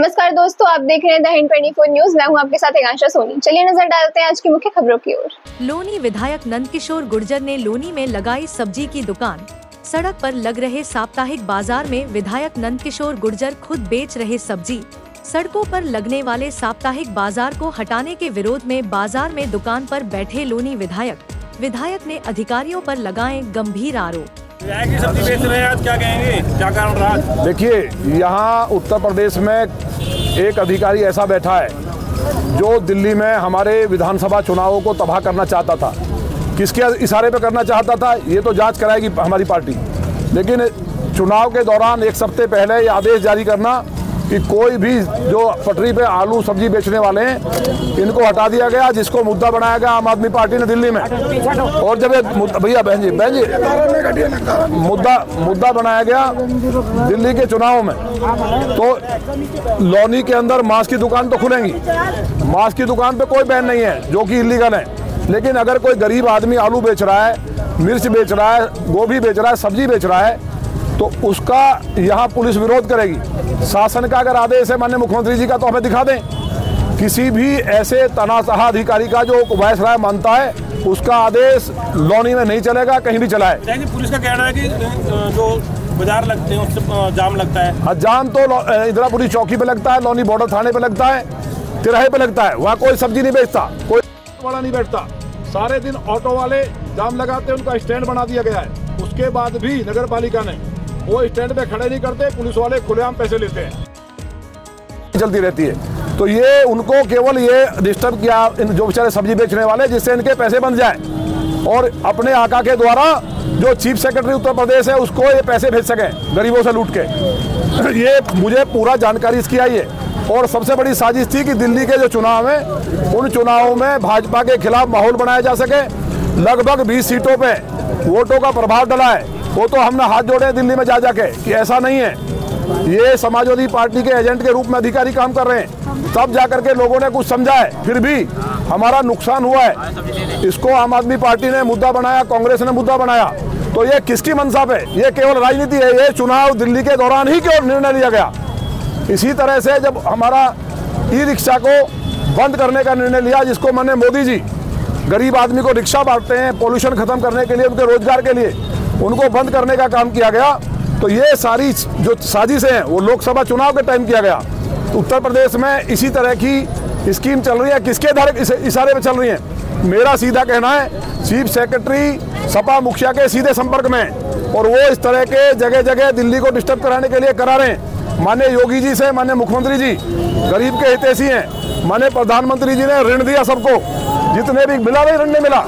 नमस्कार दोस्तों, आप देख रहे हैं द हिंद 24 न्यूज। मैं हूं आपके साथ आकांक्षा सोनी। चलिए नजर डालते हैं आज की मुख्य खबरों की ओर। लोनी विधायक नंदकिशोर गुर्जर ने लोनी में लगाई सब्जी की दुकान। सड़क पर लग रहे साप्ताहिक बाजार में विधायक नंदकिशोर गुर्जर खुद बेच रहे सब्जी। सड़कों पर लगने वाले साप्ताहिक बाजार को हटाने के विरोध में बाजार में दुकान पर बैठे लोनी विधायक ने अधिकारियों पर लगाए गंभीर आरोप। सब्जी बेच रहे हैं, आज क्या कहेंगे, क्या कारण रहा? देखिए, यहाँ उत्तर प्रदेश में एक अधिकारी ऐसा बैठा है जो दिल्ली में हमारे विधानसभा चुनावों को तबाह करना चाहता था। किसके इशारे पे करना चाहता था ये तो जांच कराएगी हमारी पार्टी, लेकिन चुनाव के दौरान एक हफ्ते पहले ये आदेश जारी करना कि कोई भी जो पटरी पे आलू सब्जी बेचने वाले हैं इनको हटा दिया गया, जिसको मुद्दा बनाया गया आम आदमी पार्टी ने दिल्ली में। और जब भैया बहन जी मुद्दा बनाया गया दिल्ली के चुनाव में, तो लोनी के अंदर मांस की दुकान तो खुलेंगी। मांस की दुकान पे कोई बैन नहीं है जो कि इलीगल है, लेकिन अगर कोई गरीब आदमी आलू बेच रहा है, मिर्च बेच रहा है, गोभी बेच रहा है, सब्जी बेच रहा है, तो उसका यहाँ पुलिस विरोध करेगी। शासन का अगर आदेश है माननीय मुख्यमंत्री जी का, तो हमें दिखा दें। किसी भी ऐसे तनाशाह अधिकारी का जो वायसराय मानता है उसका आदेश लोनी में नहीं चलेगा, कहीं भी चला है। पुलिस का कहना है कि जो बाजार लगते हैं उससे जाम लगता है। जाम तो इंदिरापुरी चौकी पे लगता है, लोनी बॉर्डर थाने पे लगता है, तिराहे पे लगता है। वहाँ कोई सब्जी नहीं बेचता, कोई वाला नहीं बैठता। सारे दिन ऑटो वाले जाम लगाते हैं, उनका स्टैंड बना दिया गया है। उसके बाद भी नगर पालिका ने वो स्टैंड पे खड़े नहीं करते, पुलिस वाले खुलेआम पैसे लेते हैं, चलती रहती है। तो ये उनको केवल ये डिस्टर्ब किया जो बेचारे सब्जी बेचने वाले, जिससे इनके पैसे बन जाए और अपने आका के द्वारा जो चीफ सेक्रेटरी उत्तर प्रदेश है उसको ये पैसे भेज सके गरीबों से लूट के। ये मुझे पूरा जानकारी इसकी आई है। और सबसे बड़ी साजिश थी कि दिल्ली के जो चुनाव है उन चुनावों में भाजपा के खिलाफ माहौल बनाया जा सके। लगभग 20 सीटों पे वोटों का प्रभाव डला है। वो तो हमने हाथ जोड़े दिल्ली में जा जाके कि ऐसा नहीं है, ये समाजवादी पार्टी के एजेंट के रूप में अधिकारी काम कर रहे हैं। तब जाकर के लोगों ने कुछ समझा है, फिर भी हमारा नुकसान हुआ है। इसको आम आदमी पार्टी ने मुद्दा बनाया, कांग्रेस ने मुद्दा बनाया। तो ये किसकी मंशा पे? ये केवल राजनीति है। ये चुनाव दिल्ली के दौरान ही क्यों निर्णय लिया गया। इसी तरह से जब हमारा ई रिक्शा को बंद करने का निर्णय लिया, जिसको माननीय मोदी जी गरीब आदमी को रिक्शा बांटते हैं पोल्यूशन खत्म करने के लिए, उनके रोजगार के लिए, उनको बंद करने का काम किया गया। तो ये सारी जो साजिशें हैं वो लोकसभा चुनाव के टाइम किया गया। तो उत्तर प्रदेश में इसी तरह की स्कीम चल रही है। किसके इशारे पे चल रही है? मेरा सीधा कहना है चीफ सेक्रेटरी सपा मुखिया के सीधे संपर्क में, और वो इस तरह के जगह जगह दिल्ली को डिस्टर्ब कराने के लिए करा रहे हैं। माननीय योगी जी से माननीय मुख्यमंत्री जी गरीब के हितैषी हैं। माननीय प्रधानमंत्री जी ने ऋण दिया सबको, जितने भी मिला नहीं ऋण नहीं मिला,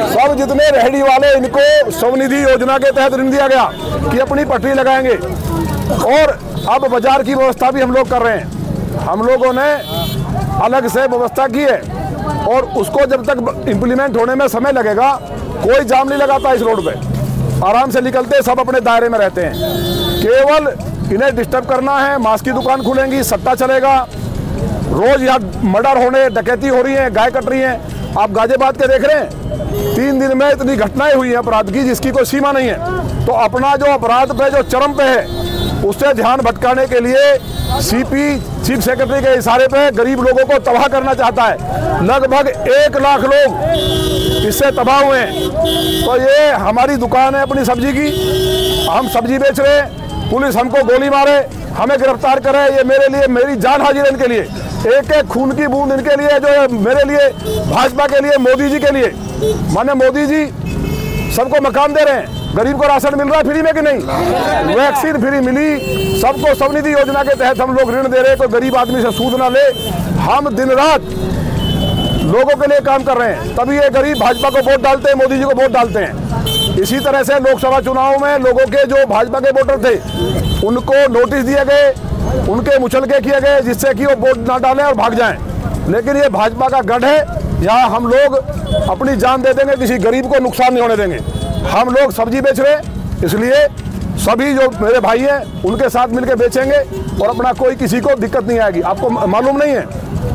सब जितने रेहड़ी वाले इनको स्वनिधि योजना के तहत ऋण दिया गया कि अपनी पटरी लगाएंगे। और अब बाजार की व्यवस्था भी हम लोग कर रहे हैं। हम लोगों ने अलग से व्यवस्था की है और उसको जब तक इम्प्लीमेंट होने में समय लगेगा, कोई जाम नहीं लगाता इस रोड पे, आराम से निकलते, सब अपने दायरे में रहते हैं। केवल इन्हें डिस्टर्ब करना है। मांस की दुकान खुलेंगी, सट्टा चलेगा, रोज यहाँ मर्डर होने, डकैती हो रही है, गाय कट रही है। आप गाजियाबाद के देख रहे हैं, 3 दिन में इतनी घटनाएं हुई हैं अपराध की जिसकी कोई सीमा नहीं है। तो अपना जो अपराध पे जो चरम पे है उससे ध्यान भटकाने के लिए सीपी चीफ सेक्रेटरी के इशारे पे गरीब लोगों को तबाह करना चाहता है। लगभग 1 लाख लोग इससे तबाह हुए हैं। तो ये हमारी दुकान है अपनी सब्जी की, हम सब्जी बेच रहे हैं, पुलिस हमको गोली मारे, हमें गिरफ्तार करे, ये मेरे लिए मेरी जान हाजिर है। इनके लिए एक एक खून की बूंद इनके लिए, जो है मेरे लिए, भाजपा के लिए, मोदी जी के लिए। माने मोदी जी सबको मकान दे रहे हैं, गरीब को राशन मिल रहा है फ्री में कि नहीं, वैक्सीन फ्री मिली, सबको स्वनिधि योजना के तहत हम लोग ऋण दे रहे हैं। कोई गरीब आदमी से सूद ना ले। हम दिन रात लोगों के लिए काम कर रहे हैं, तभी ये गरीब भाजपा को वोट डालते हैं, मोदी जी को वोट डालते हैं। इसी तरह से लोकसभा चुनाव में लोगों के जो भाजपा के वोटर थे उनको नोटिस दिए गए, उनके मुचलके किए गए, जिससे कि वो वोट ना डालें और भाग जाएं। लेकिन ये भाजपा का गढ़ है, यहाँ हम लोग अपनी जान दे देंगे, किसी गरीब को नुकसान नहीं होने देंगे। हम लोग सब्जी बेच रहे हैं, इसलिए सभी जो मेरे भाई हैं उनके साथ मिलकर बेचेंगे और अपना कोई किसी को दिक्कत नहीं आएगी। आपको मालूम नहीं है,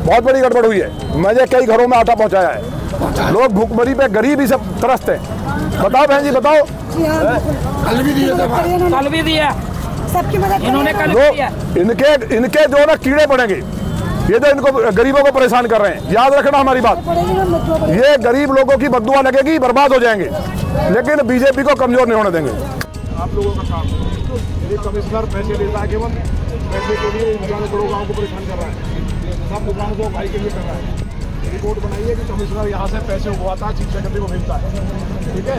बहुत बड़ी गड़बड़ हुई है। मैंने कई घरों में आटा पहुँचाया है, लोग भूखमरी पे गरीब ही सब तरसते हैं। बताओ बहन जी, बताओ। कल भी दिया, सबकी मदद इन्होंने कल लोग इनके जो ना कीड़े पड़ेंगे, ये तो इनको गरीबों को परेशान कर रहे हैं। याद रखना हमारी बात, ये गरीब लोगों की बद्दुआ लगेगी, बर्बाद हो जाएंगे, लेकिन बीजेपी को कमजोर नहीं होने देंगे। आप लोगों का काम, ये कमिश्नर पैसे लेता है, केवल पैसे के लिए करोड़ों गाँव को परेशान कर रहा है, सब दुकानों को भाई के लिए कर रहा है। रिपोर्ट बनाइए कि कमिश्नर यहाँ से पैसे उगवाता है, चीफ सेक्रेटरी को भेजता है, ठीक है।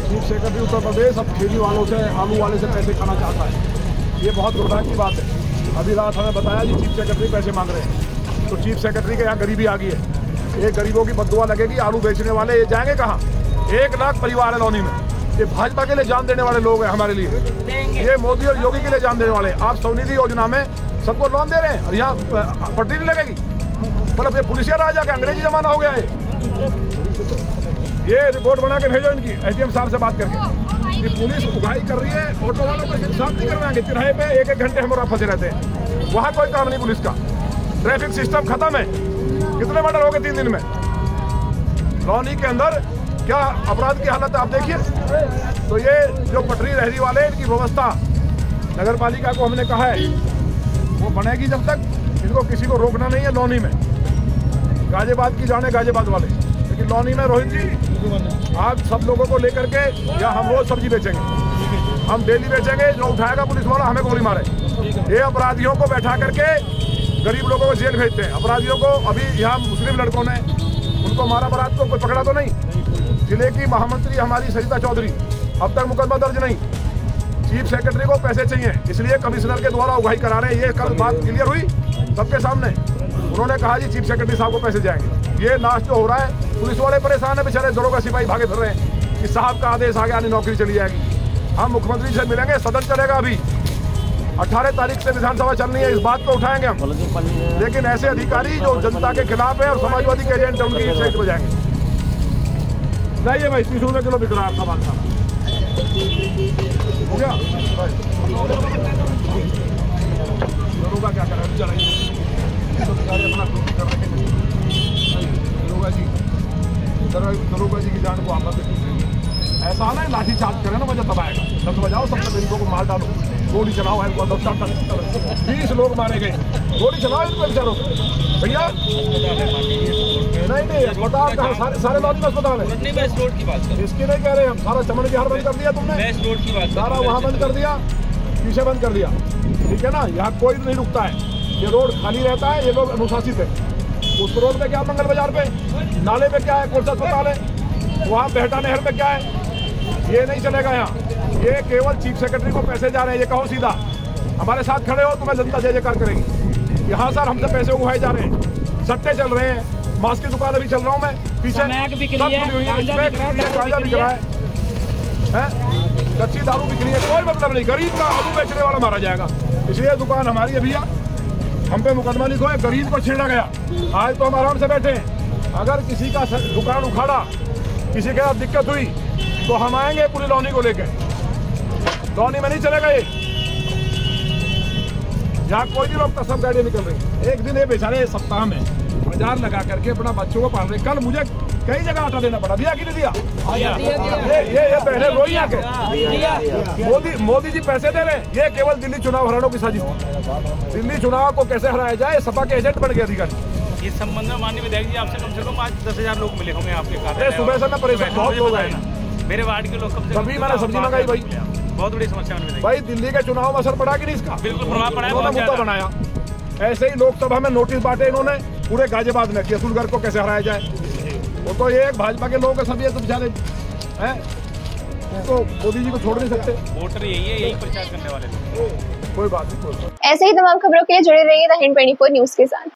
चीफ सेक्रेटरी उत्तर प्रदेश अब खेती वालों से, आलू वाले से पैसे खाना चाहता है, ये बहुत दुर्भाग्य की बात है। अभी रात हमें बताया जी चीफ सेक्रेटरी पैसे मांग रहे हैं, तो चीफ सेक्रेटरी के यहाँ गरीबी आ गई है। ये गरीबों की बद्दुआ लगेगी। आलू बेचने वाले ये जाएंगे कहाँ? 1 लाख परिवार है लौनी में, ये भाजपा के लिए जान देने वाले लोग हैं हमारे लिए, ये मोदी और योगी के लिए जान देने वाले। आप स्वनिधि योजना में सबको लोन दे रहे हैं और यहाँ पट्टी नहीं लगेगी, मतलब ये पुलिसिया राज आके अंग्रेजी जमाना हो गया है। ये रिपोर्ट बना के भेजो इनकी, एसडीएम साहब से बात करके, कि पुलिस उगाई कर रही है, ऑटो वालों को इंसाफ नहीं करवाएंगे। तिराहे पे 1-1 घंटे हम और फंसे रहते हैं, वहाँ कोई काम नहीं पुलिस का। ट्रैफिक सिस्टम खत्म है। कितने मर्डर हो गए 3 दिन में लौनी के अंदर? क्या अपराध की हालत है आप देखिए। तो ये जो पटरी रहरी वाले, इनकी व्यवस्था नगर पालिका को हमने कहा है वो बनेगी जब तक, इनको किसी को रोकना नहीं है। लौनी में गाजियाबाद की जाने गाजियाबाद वाले, लेकिन लौनी में रोहित जी आप सब लोगों को लेकर के, या हम रोज सब्जी बेचेंगे, हम डेली बेचेंगे, जो उठाएगा पुलिस वाला हमें गोली मारे। ये अपराधियों को बैठा करके गरीब लोगों को जेल भेजते हैं। अपराधियों को अभी यहाँ मुस्लिम लड़कों ने उनको मारा, बरात को कोई पकड़ा तो नहीं। जिले की महामंत्री हमारी सरिता चौधरी, अब तक मुकदमा दर्ज नहीं। चीफ सेक्रेटरी को पैसे चाहिए, इसलिए कमिश्नर के द्वारा उगाही करा रहे हैं। ये कल बात क्लियर हुई सबके सामने, उन्होंने कहा जी चीफ सेक्रेटरी साहब को पैसे जाएंगे। ये नाश जो हो रहा है, पुलिस वाले परेशान है बेचारे, दरोगा सिपाही भागे फिर रहे हैं कि साहब का आदेश आ गया, नौकरी चली जाएगी। हम मुख्यमंत्री से मिलेंगे, सदन चलेगा अभी 18 तारीख से विधानसभा चलनी है, इस बात को उठाएंगे हम। लेकिन ऐसे अधिकारी जो जनता के खिलाफ है और समाजवादी के एजेंट है, उनकी साइड हो जाएंगे। नहीं भाई 30 रुपये किलो बिक रहा है सामान खाना, हो गया। दरोगा क्या कर रहा है? दरोगा जी की जान को आप ऐसा ना लाठी चार्ज करें ना, वजह दबाएगा। 10 बजाओ, सब गरीबों को मार डालो, गोली चलाओ है, 20 लोग मारे गए, गोली चलाओ इनको बेचारों भैया। नहीं अस्पताल सारे लॉज में अस्पताल है, इसकी नहीं कह रहे हम। सारा चमन बिहार बंद कर दिया तुमने, सारा वहाँ बंद कर दिया, पीछे बंद कर दिया, ठीक है ना। यहाँ कोई नहीं रुकता है, ये रोड खाली रहता है, ये लोग अनुशासित है। उस रोड पे क्या, मंगल बाजार पे नाले पे क्या है, कोर्स अस्पताल है, वहाँ बेहटा नहर पे क्या है, ये नहीं चलेगा यहाँ। ये केवल चीफ सेक्रेटरी को पैसे जा रहे हैं। ये कहो सीधा, हमारे साथ खड़े हो, तुम्हें जनता जय जयकार करेगी। यहाँ सर हमसे पैसे उगाए जा रहे हैं, सट्टे चल रहे हैं, मास्क की दुकान अभी चल रहा हूँ मैं, पीछे बिक रहा है, कच्ची दारू बिक रही है, कोई मतलब नहीं। गरीब का आलू बेचने वाला मारा जाएगा, इसलिए दुकान हमारी है भैया। हम पे मुकदमा लिखो है, गरीब को छेड़ा गया। आज तो हम आराम से बैठे हैं, अगर किसी का दुकान उखाड़ा, किसी के साथ दिक्कत हुई, तो हम आएंगे पूरी लौनी को लेकर। लौनी में नहीं चलेगा ये, यहाँ कोई भी लोग सब गाड़ियाँ निकल रही। एक दिन ये बेचारे सप्ताह में बाजार लगा करके अपना बच्चों को पाल रहे। कल मुझे कई जगह आटा देना पड़ा, दिया कि नहीं दिया? ये पहले रोई आके मोदी जी पैसे दे रहे हैं। ये केवल दिल्ली चुनाव हराने की साजिश थी। दिल्ली चुनाव को कैसे हराया जाए, सपा के एजेंट बन गए अधिकारी। इस संबंध में माननीय विधायक जी आपसे कम से कम आज 10,000 लोग मिले होंगे आपके कार्यालय। सुबह से मैं परेशान, बहुत लोग आए, मेरे वार्ड के लोग कभी मैंने सब्जी मंगाई भाई, बहुत बड़ी समस्या भाई। दिल्ली के चुनाव में असर पड़ा कि नहीं इसका? बिल्कुल प्रभाव पड़ा है, उन्होंने मुद्दा बनाया। ऐसे ही लोकसभा में नोटिस बांटे इन्होंने पूरे गाजियाबाद में कि अतुलगढ़ को कैसे हराया जाए। वो तो ये भाजपा के लोग सभी तो बेचारे हैं, तो मोदी जी को छोड़ नहीं सकते। वोटर यही है, यही प्रचार करने वाले। कोई बात नहीं, कोई बात। ऐसे ही तमाम खबरों के लिए जुड़े रहिए द हिंद 24 न्यूज के साथ।